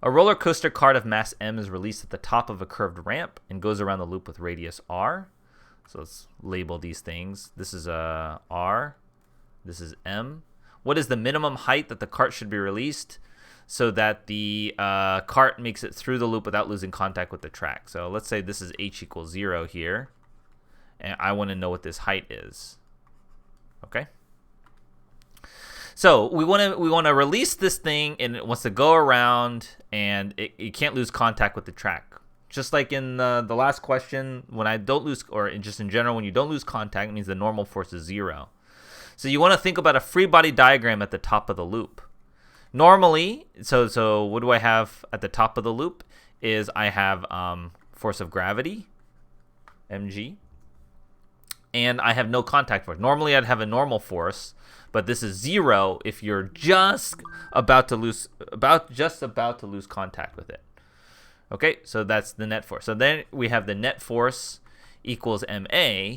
A roller coaster cart of mass m is released at the top of a curved ramp and goes around the loop with radius r. So let's label these things. This is r. This is m. What is the minimum height that the cart should be released so that the cart makes it through the loop without losing contact with the track? So let's say this is h equals 0 here, and I want to know what this height is. Okay. So we want to release this thing, and it wants to go around, and it can't lose contact with the track. Just like in the last question, when I don't lose, or just in general, when you don't lose contact, it means the normal force is 0. So you want to think about a free body diagram at the top of the loop. Normally, so what do I have at the top of the loop? Is I have force of gravity, mg, and I have no contact force. Normally, I'd have a normal force, but this is 0 if you're just about to lose contact with it. Okay, so that's the net force. So then we have the net force equals ma,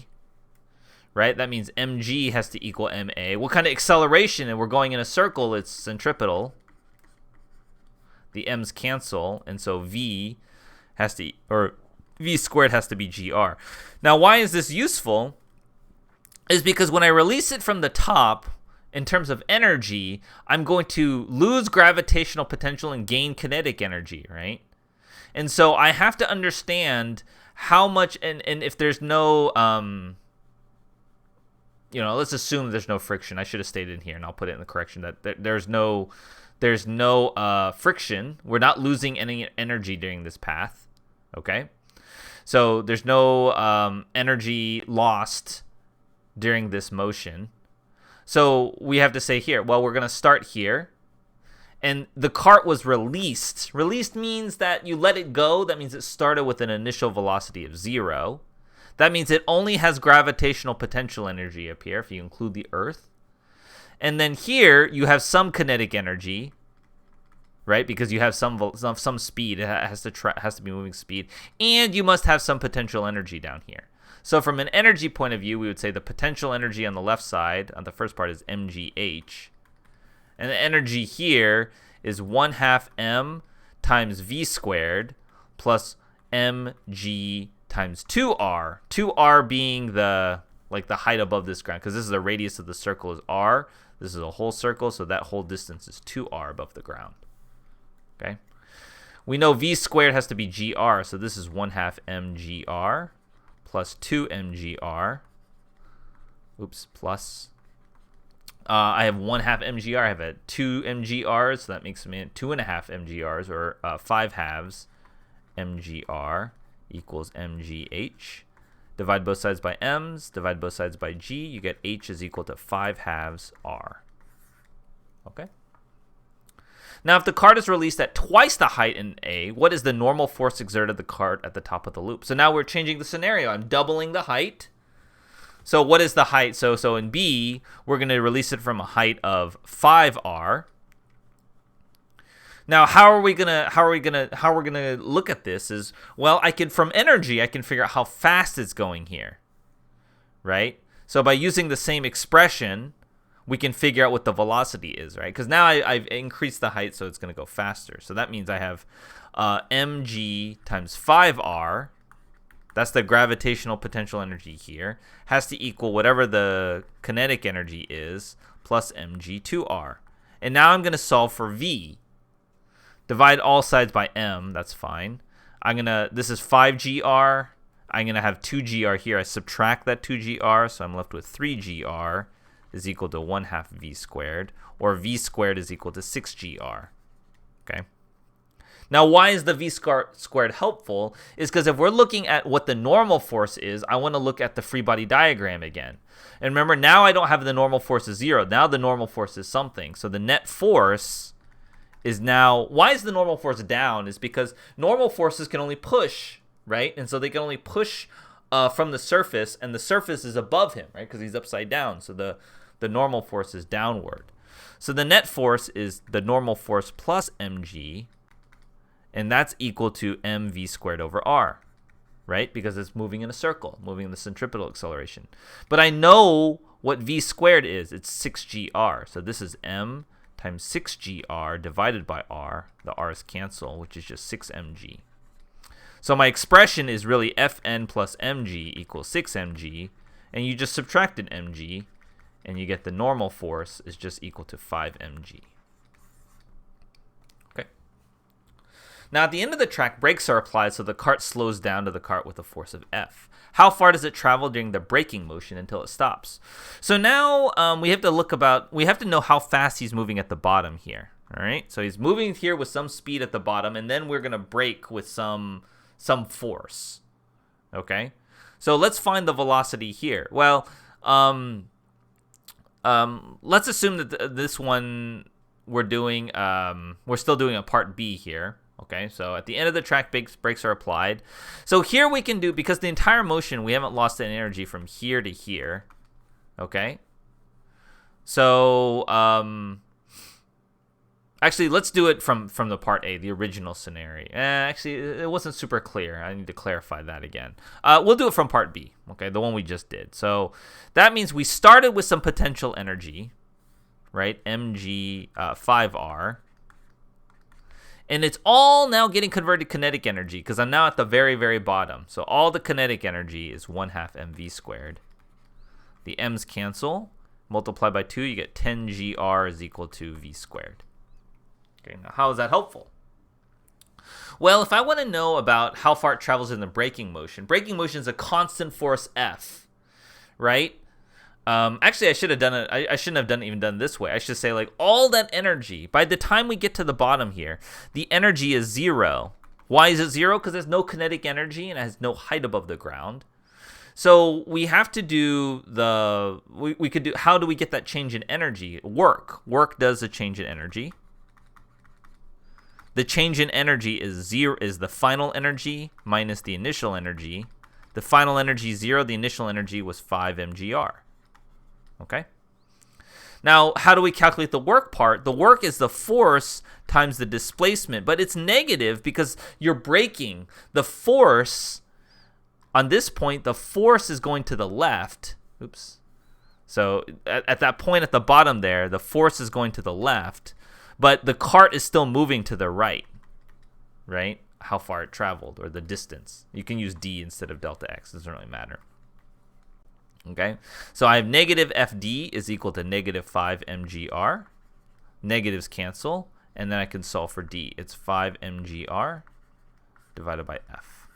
right? That means mg has to equal ma. What kind of acceleration? And we're going in a circle. It's centripetal. The m's cancel, and so v squared has to be gr. Now, why is this useful? Is because when I release it from the top, in terms of energy, I'm going to lose gravitational potential and gain kinetic energy, right? And so I have to understand how much, and if there's no, let's assume there's no friction. I should have stated in here, and I'll put it in the correction, that there's no friction. We're not losing any energy during this path, okay? So there's no energy lost during this motion. So we have to say here, well, we're going to start here. And the cart was released. Released means that you let it go. That means it started with an initial velocity of 0. That means it only has gravitational potential energy up here, if you include the Earth. And then here, you have some kinetic energy, right? Because you have some speed. It has to be moving speed. And you must have some potential energy down here. So from an energy point of view, we would say the potential energy on the left side, on the first part, is mgh. And the energy here is 1/2 m times v squared plus mg times 2r. 2r being the height above this ground, because this is the radius of the circle is r. This is a whole circle, so that whole distance is 2r above the ground. Okay. We know v squared has to be gr, so this is 1/2 mgr plus 2 mgr. Oops, plus. I have 1/2 mgr. I have a 2 mgrs, so that makes me 2.5 mgrs, or 5/2 mgr equals mgh. Divide both sides by m's, divide both sides by g. You get h is equal to 5/2 r. Okay. Now, if the cart is released at twice the height in A, what is the normal force exerted the cart at the top of the loop? So now we're changing the scenario. I'm doubling the height. So what is the height? So in B, we're going to release it from a height of 5r. Now, how we're gonna look at this is, well, from energy, I can figure out how fast it's going here, right? So by using the same expression, we can figure out what the velocity is, right? Because now I've increased the height, so it's going to go faster. So that means I have mg times 5r. That's the gravitational potential energy here. Has to equal whatever the kinetic energy is plus mg2r. And now I'm going to solve for v. Divide all sides by m. That's fine. This is 5gr. I'm going to have 2gr here. I subtract that 2gr, so I'm left with 3gr is equal to 1/2 v squared, or v squared is equal to 6gr. Okay. Now, why is the v squared helpful? Is because if we're looking at what the normal force is, I want to look at the free body diagram again. And remember, now I don't have the normal force is 0. Now the normal force is something. So the net force is now, why is the normal force down? Is because normal forces can only push, right? And so they can only push from the surface, and the surface is above him, right? Because he's upside down. So the normal force is downward. So the net force is the normal force plus mg, and that's equal to mv squared over r, right? Because it's moving in a circle, moving in the centripetal acceleration. But I know what v squared is. It's 6gr. So this is m times 6gr divided by r. The r's cancel, which is just 6mg. So my expression is really Fn plus mg equals 6mg, and you just subtracted mg, and you get the normal force is just equal to 5mg. Okay. Now at the end of the track, brakes are applied, so the cart slows down to the cart with a force of F. How far does it travel during the braking motion until it stops? So now we have to know how fast he's moving at the bottom here. All right, so he's moving here with some speed at the bottom, and then we're gonna brake with some force. Okay, so let's find the velocity here. Well, let's assume that this one we're still doing a part B here. Okay, so at the end of the track, brakes are applied. So here we can do, because the entire motion, we haven't lost any energy from here to here. Okay, so actually, let's do it from the part A, the original scenario. Actually, it wasn't super clear. I need to clarify that again. We'll do it from part B, okay, the one we just did. So that means we started with some potential energy, right, mg 5r. And it's all now getting converted to kinetic energy because I'm now at the very, very bottom. So all the kinetic energy is 1/2 mv squared. The m's cancel. Multiply by 2, you get 10gr is equal to v squared. Okay, now how is that helpful? Well, if I want to know about how far it travels in the braking motion is a constant force F, right? Actually, I should have done it. I shouldn't have even done it this way. I should say, like, all that energy, by the time we get to the bottom here, the energy is 0. Why is it 0? Because there's no kinetic energy and it has no height above the ground. So we have to do how do we get that change in energy? Work does a change in energy. The change in energy is 0, is the final energy minus the initial energy. The final energy is 0. The initial energy was 5 mgr. Okay. Now, how do we calculate the work part? The work is the force times the displacement, but it's negative because you're braking. The force, on this point, the force is going to the left. Oops. So at that point at the bottom there, the force is going to the left, but the cart is still moving to the right, right? How far it traveled, or the distance. You can use d instead of delta x. It doesn't really matter. Okay, so I have negative FD is equal to negative 5 mgr. Negatives cancel, and then I can solve for D. It's 5 mgr divided by F.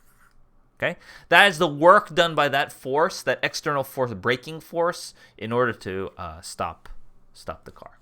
Okay, that is the work done by that force, that external force, braking force, in order to stop the car.